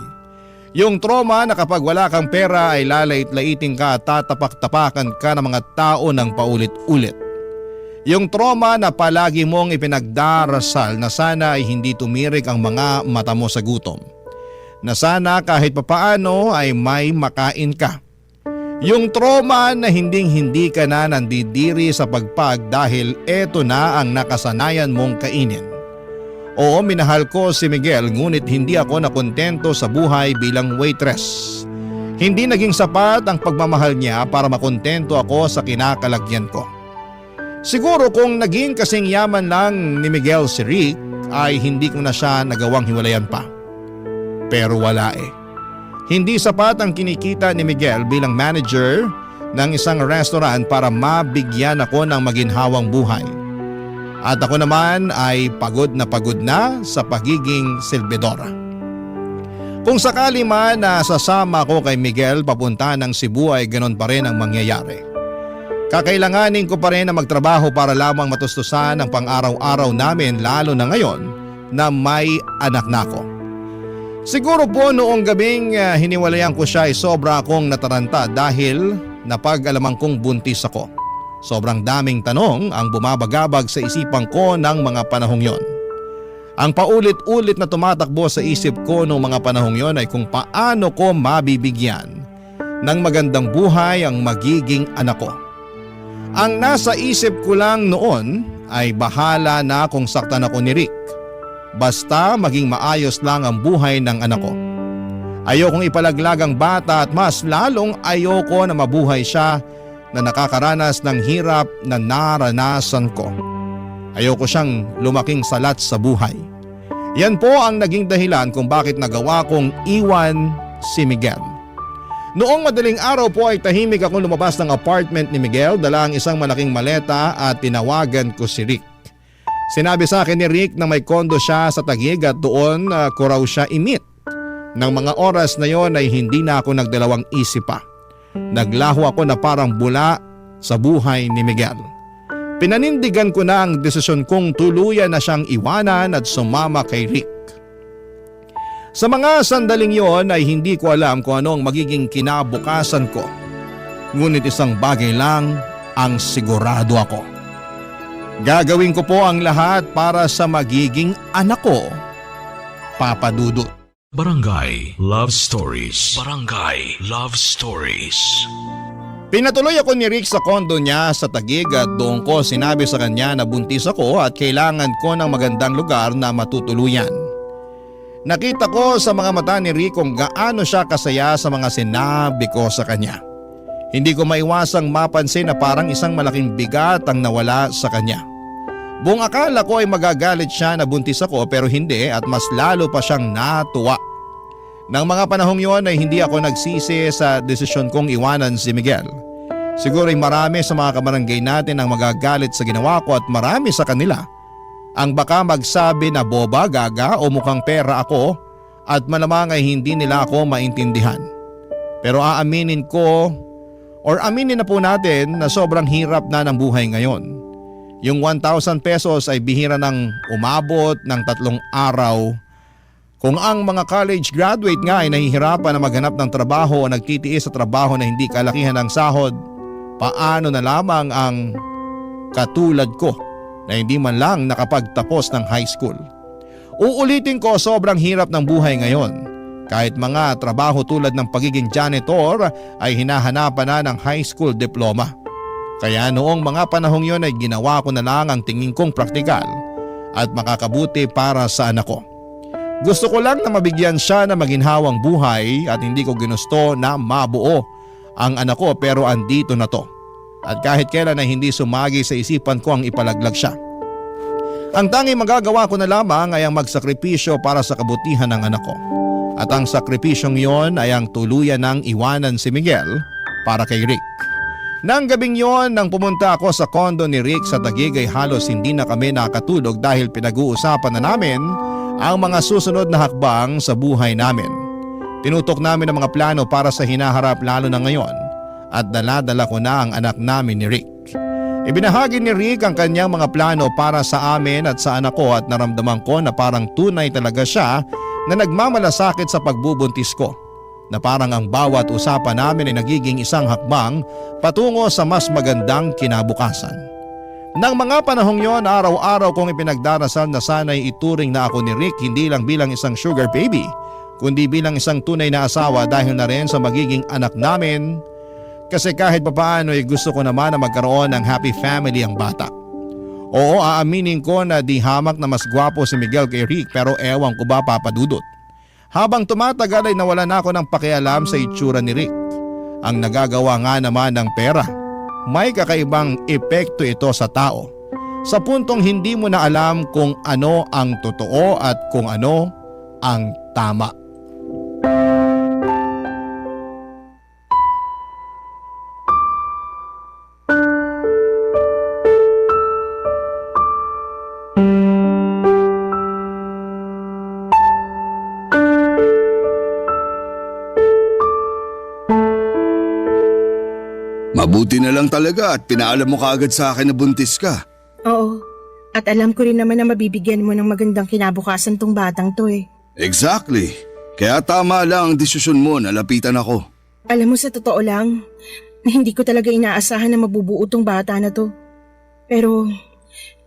Yung trauma na kapag wala kang pera ay lalait-laiting ka at tatapak-tapakan ka ng mga tao ng paulit-ulit. Yung trauma na palagi mong ipinagdarasal na sana ay hindi tumirik ang mga mata mo sa gutom. Na sana kahit papaano ay may makain ka. Yung trauma na hindi ka na nandidiri sa pagpag dahil eto na ang nakasanayan mong kainin. Oo, minahal ko si Miguel ngunit hindi ako nakontento sa buhay bilang waitress. Hindi naging sapat ang pagmamahal niya para makontento ako sa kinakalagyan ko. Siguro kung naging kasing yaman lang ni Miguel si Rick ay hindi ko na siya nagawang hiwalayan pa. Pero wala eh. Hindi sapat ang kinikita ni Miguel bilang manager ng isang restaurant para mabigyan ako ng maginhawang buhay. At ako naman ay pagod na sa pagiging silbidora. Kung sakali man na sasama ko kay Miguel papunta ng Cebu ay ganon pa rin ang mangyayari. Kakailanganin ko pa rin na magtrabaho para lamang matustusan ang pang-araw-araw namin, lalo na ngayon na may anak na ako. Siguro po noong gabing hiniwalayan ko siya ay sobra akong nataranta dahil napag-alaman kong buntis ako. Sobrang daming tanong ang bumabagabag sa isipan ko ng mga panahong yon. Ang paulit-ulit na tumatakbo sa isip ko noong mga panahong yon ay kung paano ko mabibigyan ng magandang buhay ang magiging anak ko. Ang nasa isip ko lang noon ay bahala na kung saktan ako ni Rick. Basta maging maayos lang ang buhay ng anak ko. Ayokong ipalaglag ang bata at mas lalong ayoko na mabuhay siya na nakakaranas ng hirap na naranasan ko. Ayoko siyang lumaking salat sa buhay. Yan po ang naging dahilan kung bakit nagawa kong iwan si Miguel. Noong madaling araw po ay tahimik akong lumabas ng apartment ni Miguel, dala ang isang malaking maleta at tinawagan ko si Rick. Sinabi sa akin ni Rick na may kondo siya sa Taguig at doon ko raw siya i-meet. Nang mga oras na yon ay hindi na ako nagdalawang isip pa. Naglaho ako na parang bula sa buhay ni Miguel. Pinanindigan ko na ang desisyon kong tuluyan na siyang iwanan at sumama kay Rick. Sa mga sandaling yon ay hindi ko alam kung ano ang magiging kinabukasan ko. Ngunit isang bagay lang ang sigurado ako. Gagawin ko po ang lahat para sa magiging anak ko, Papa Dudut. Barangay Love Stories. Barangay Love Stories. Pinatuloy ako ni Rick sa kondo niya sa Taguig at doon ko sinabi sa kanya na buntis ako at kailangan ko ng magandang lugar na matutuluyan. Nakita ko sa mga mata ni Rick kung gaano siya kasaya sa mga sinabi ko sa kanya. Hindi ko maiwasang mapansin na parang isang malaking bigat ang nawala sa kanya. Buong akala ko ay magagalit siya na buntis ako pero hindi at mas lalo pa siyang natuwa. Nang mga panahong yon ay hindi ako nagsisi sa desisyon kong iwanan si Miguel. Siguro ay marami sa mga kabarangay natin ang magagalit sa ginawa ko at marami sa kanila ang baka magsabi na boba, gaga o mukhang pera ako at malamang ay hindi nila ako maintindihan. Pero aminin na po natin na sobrang hirap na ng buhay ngayon. Yung 1,000 pesos ay bihira ng umabot ng 3 araw. Kung ang mga college graduate nga ay nahihirapan na maghanap ng trabaho o nagtitiis sa trabaho na hindi kalakihan ng sahod, paano na lamang ang katulad ko na hindi man lang nakapagtapos ng high school. Uulitin ko, sobrang hirap ng buhay ngayon. Kahit mga trabaho tulad ng pagiging janitor ay hinahanapan na ng high school diploma. Kaya noong mga panahong yon ay ginawa ko na lang ang tingin kong praktikal at makakabuti para sa anak ko. Gusto ko lang na mabigyan siya ng maginhawang buhay at hindi ko ginusto na mabuo ang anak ko pero andito na to. At kahit kailan ay hindi sumagi sa isipan ko ang ipalaglag siya. Ang tanging magagawa ko na lamang ay ang magsakripisyo para sa kabutihan ng anak ko. At ang sakripisyong yon ay ang tuluyan ng iwanan si Miguel para kay Rick. Nang gabing yon nang pumunta ako sa kondo ni Rick sa Taguig ay halos hindi na kami nakatulog dahil pinag-uusapan na namin ang mga susunod na hakbang sa buhay namin. Tinutok namin ang mga plano para sa hinaharap lalo na ngayon at dala-dala ko na ang anak namin ni Rick. Ibinahagi ni Rick ang kanyang mga plano para sa amin at sa anak ko at naramdaman ko na parang tunay talaga siya na nagmamalasakit sa pagbubuntis ko. Na parang ang bawat usapan namin ay nagiging isang hakbang patungo sa mas magandang kinabukasan. Nang mga panahong yon, araw-araw kong ipinagdarasal na sana'y ituring na ako ni Rick hindi lang bilang isang sugar baby, kundi bilang isang tunay na asawa dahil na rin sa magiging anak namin. Kasi kahit papaano ay gusto ko naman na magkaroon ng happy family ang bata. Oo, aaminin ko na di hamak na mas gwapo si Miguel kay Rick pero ewan ko ba papadudot. Habang tumatagal ay nawala na ako ng pakialam sa itsura ni Rick. Ang nagagawa nga naman ng pera. May kakaibang epekto ito sa tao. Sa puntong hindi mo na alam kung ano ang totoo at kung ano ang tama. Mabuti na lang talaga at pinaalam mo kaagad sa akin na buntis ka. Oo. At alam ko rin naman na mabibigyan mo ng magandang kinabukasan tong batang to eh. Exactly. Kaya tama lang ang desisyon mo na lapitan ako. Alam mo, sa totoo lang, hindi ko talaga inaasahan na mabubuo tong bata na to. Pero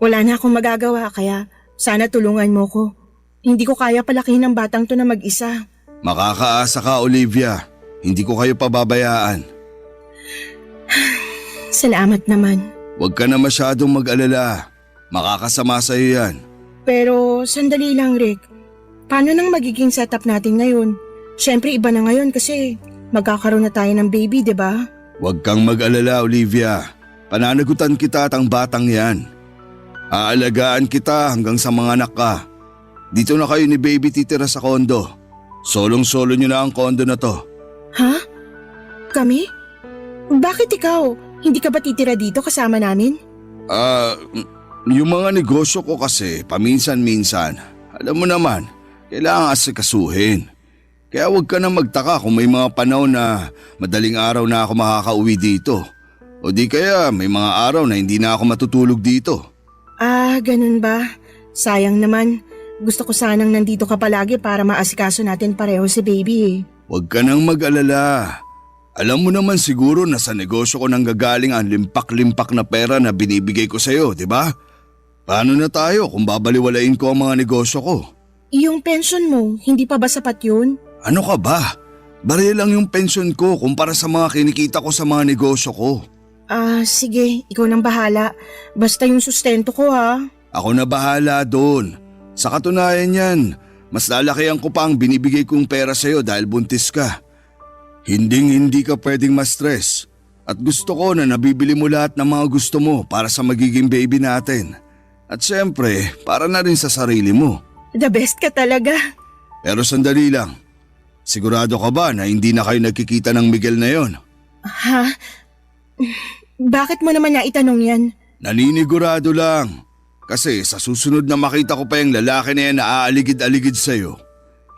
wala na akong magagawa kaya sana tulungan mo ko. Hindi ko kaya palakihin ang batang to na mag-isa. Makakaasa ka, Olivia. Hindi ko kayo pababayaan. Salamat naman. Huwag ka na masyadong mag-alala. Makakasama sa'yo yan. Pero sandali lang, Rick. Paano nang magiging setup natin ngayon? Siyempre iba na ngayon kasi magkakaroon na tayo ng baby, di ba? Huwag kang mag-alala, Olivia. Pananagutan kita at ang batang yan. Aalagaan kita hanggang sa mga anak ka. Dito na kayo ni baby titira sa kondo. Solong-solo nyo na ang kondo na to. Ha? Kami? Bakit ikaw? Hindi ka ba titira dito kasama namin? Yung mga negosyo ko kasi paminsan-minsan. Alam mo naman, kailangan asikasuhin. Kaya huwag ka na magtaka kung may mga panahon na madaling araw na ako makakauwi dito. O di kaya may mga araw na hindi na ako matutulog dito. Ganun ba? Sayang naman. Gusto ko sanang nandito ka palagi para maasikaso natin pareho si baby eh. Huwag ka nang mag-alala. Alam mo naman siguro na sa negosyo ko nanggagaling ang limpak-limpak na pera na binibigay ko sa'yo, di ba? Paano na tayo kung babaliwalain ko ang mga negosyo ko? Yung pension mo, hindi pa ba sapat yun? Ano ka ba? Baril lang yung pension ko kumpara sa mga kinikita ko sa mga negosyo ko. Sige, ikaw nang bahala. Basta yung sustento ko ha. Ako na bahala doon. Sa katunayan yan, Mas lalakihan ko pa ang binibigay kong pera sa'yo dahil buntis ka. Hindi ka pwedeng ma-stress. At gusto ko na nabibili mo lahat ng mga gusto mo para sa magiging baby natin. At syempre, para na rin sa sarili mo. The best ka talaga. Pero sandali lang. Sigurado ka ba na hindi na kayo nagkikita ng Miguel na yon? Ha? Bakit mo naman naitanong yan? Naninigurado lang. Kasi sa susunod na makita ko pa yung lalaki na yan na aaligid-aligid sa'yo,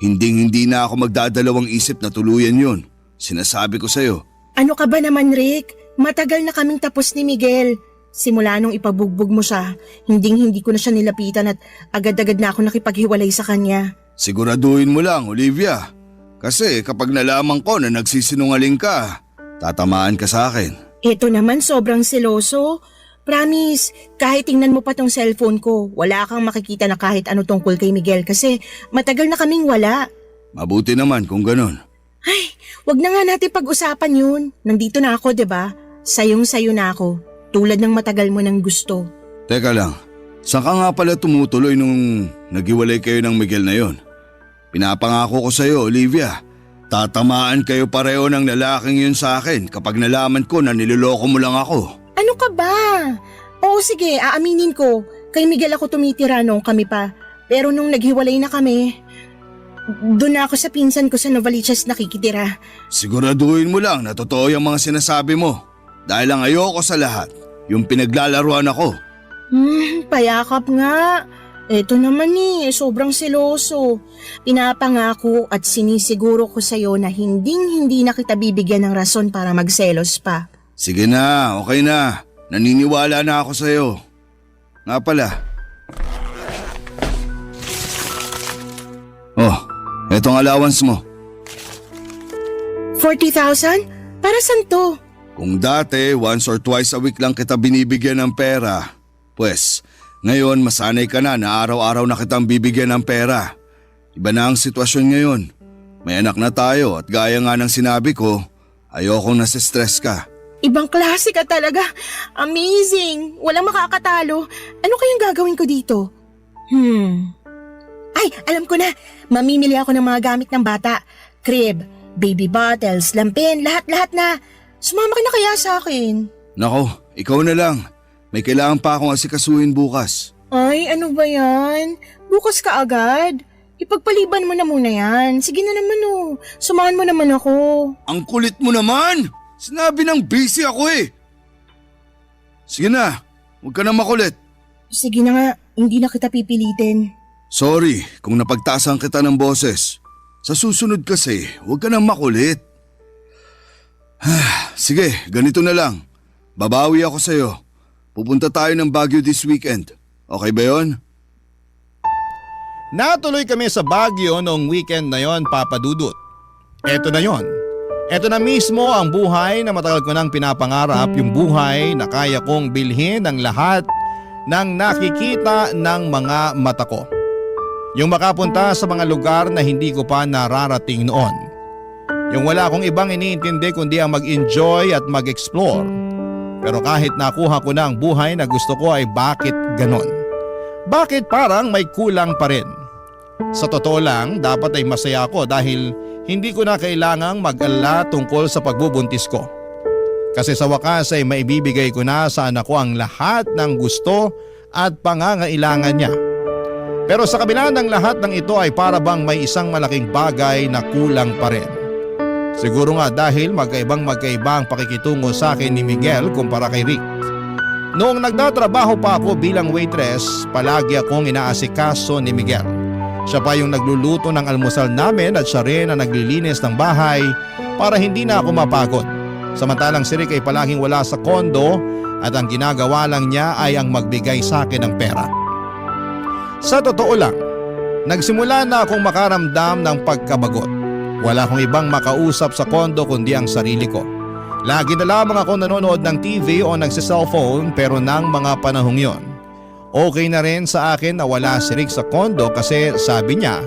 hindi na ako magdadalawang isip na tuluyan yun. Sinasabi ko sa'yo. Ano ka ba naman, Rick? Matagal na kaming tapos ni Miguel. Simula nung ipabugbog mo siya, hindi ko na siya nilapitan at agad-agad na ako nakipaghiwalay sa kanya. Siguraduhin mo lang, Olivia. Kasi kapag nalaman ko na nagsisinungaling ka, tatamaan ka sa akin. Ito naman sobrang seloso. Promise, kahit tingnan mo pa tong cellphone ko, wala kang makikita na kahit ano tungkol kay Miguel kasi matagal na kaming wala. Mabuti naman kung ganon. Ay, wag na nga natin pag-usapan yun. Nandito na ako, 'di ba? Sayong-sayo na ako, tulad ng matagal mo nang gusto. Teka lang, saan ka nga pala tumutuloy nung naghiwalay kayo ng Miguel na yon? Pinapangako ko sa'yo, Olivia. Tatamaan kayo pareho ng lalaking yun sa akin kapag nalaman ko na niloloko mo lang ako. Ano ka ba? Oo sige, aaminin ko. Kay Miguel ako tumitira nung kami pa. Pero nung naghiwalay na kami, doon na ako sa pinsan ko sa Novaliches nakikitira. Siguraduhin mo lang na totoo yung mga sinasabi mo. Dahil ang ayoko sa lahat, yung pinaglalaruan ako. Payakap nga. Eto naman sobrang seloso. Pinapangako at sinisiguro ko sa'yo na hindi na kita bibigyan ng rason para magselos pa. Sige na, okay na. Naniniwala na ako sa'yo. Nga pala. Oh, etong allowance mo. 40,000? Para saan to? Kung dati, once or twice a week lang kita binibigyan ng pera, pues, ngayon masanay ka na araw-araw na kitang bibigyan ng pera. Iba na ang sitwasyon ngayon. May anak na tayo at gaya nga ng sinabi ko, ayokong nasistress ka. Ibang klase ka talaga. Amazing. Walang makakatalo. Ano kayang gagawin ko dito? Ay, alam ko na. Mamimili ako ng mga gamit ng bata. Crib, baby bottles, lampin, lahat-lahat na. Sumama ka na kaya sa akin? Nako, ikaw na lang. May kailangan pa akong asikasuhin bukas. Ay, ano ba yan? Bukas ka agad? Ipagpaliban mo na muna yan. Sige na naman Sumahan mo naman ako. Ang kulit mo naman! Sinabi ng busy ako eh. Sige na, huwag ka na makulit. Sige na nga, hindi na kita pipilitin. Sorry kung napagtaasan kita ng boses. Sa susunod kasi, huwag ka na makulit. Sige, ganito na lang. Babawi ako sa'yo. Pupunta tayo ng Baguio this weekend. Okay ba yon? Natuloy kami sa Baguio noong weekend na yon, Papa Dudut. Eto na yon. Eto na mismo ang buhay na matagal ko nang pinapangarap, yung buhay na kaya kong bilhin ang lahat ng nakikita ng mga mata ko. Yung makapunta sa mga lugar na hindi ko pa nararating noon. Yung wala akong ibang iniintindi kundi ang mag-enjoy at mag-explore. Pero kahit nakuha ko na ang buhay na gusto ko ay bakit ganon? Bakit parang may kulang pa rin? Sa totoo lang, dapat ay masaya ako dahil hindi ko na kailangang mag-alala tungkol sa pagbubuntis ko. Kasi sa wakas ay maibibigay ko na sa anak ko ang lahat ng gusto at pangangailangan niya. Pero sa kabila ng lahat ng ito ay para bang may isang malaking bagay na kulang pa rin. Siguro nga dahil magkaiba ang pakikitungo sa akin ni Miguel kumpara kay Rick. Noong nagtatrabaho pa ako bilang waitress, palagi akong inaasikaso ni Miguel. Siya pa yung nagluluto ng almusal namin at siya rin ang naglilinis ng bahay para hindi na ako mapagod. Samantalang si Rick ay palaging wala sa kondo at ang ginagawa lang niya ay ang magbigay sa akin ng pera. Sa totoo lang, nagsimula na akong makaramdam ng pagkabagot. Wala akong ibang makausap sa kondo kundi ang sarili ko. Lagi na lamang ako nanonood ng TV o nagsiselfone pero ng mga panahong yon. Okay na rin sa akin na wala si Rick sa kondo kasi sabi niya,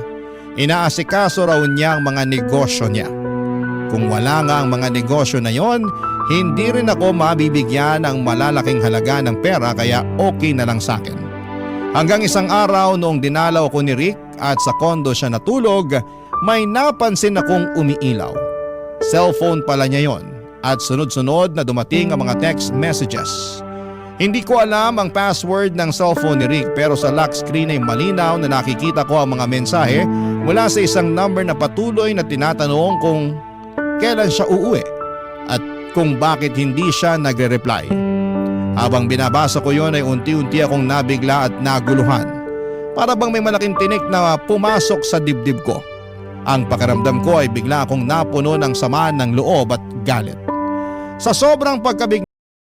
inaasikaso raw niya ang mga negosyo niya. Kung wala nga ang mga negosyo na yon, hindi rin ako mabibigyan ng malalaking halaga ng pera kaya okay na lang sa akin. Hanggang isang araw noong dinalaw ko ni Rick at sa kondo siya natulog, may napansin akong umiilaw. Cellphone pala niya yon at sunod-sunod na dumating ang mga text messages. Hindi ko alam ang password ng cellphone ni Rick pero sa lock screen ay malinaw na nakikita ko ang mga mensahe mula sa isang number na patuloy na tinatanong kung kailan siya uuwi at kung bakit hindi siya nagre-reply. Habang binabasa ko yon ay unti-unti akong nabigla at naguluhan. Para bang may malaking tinik na pumasok sa dibdib ko. Ang pakiramdam ko ay bigla akong napuno ng sama ng loob at galit. Sa sobrang pagkabigla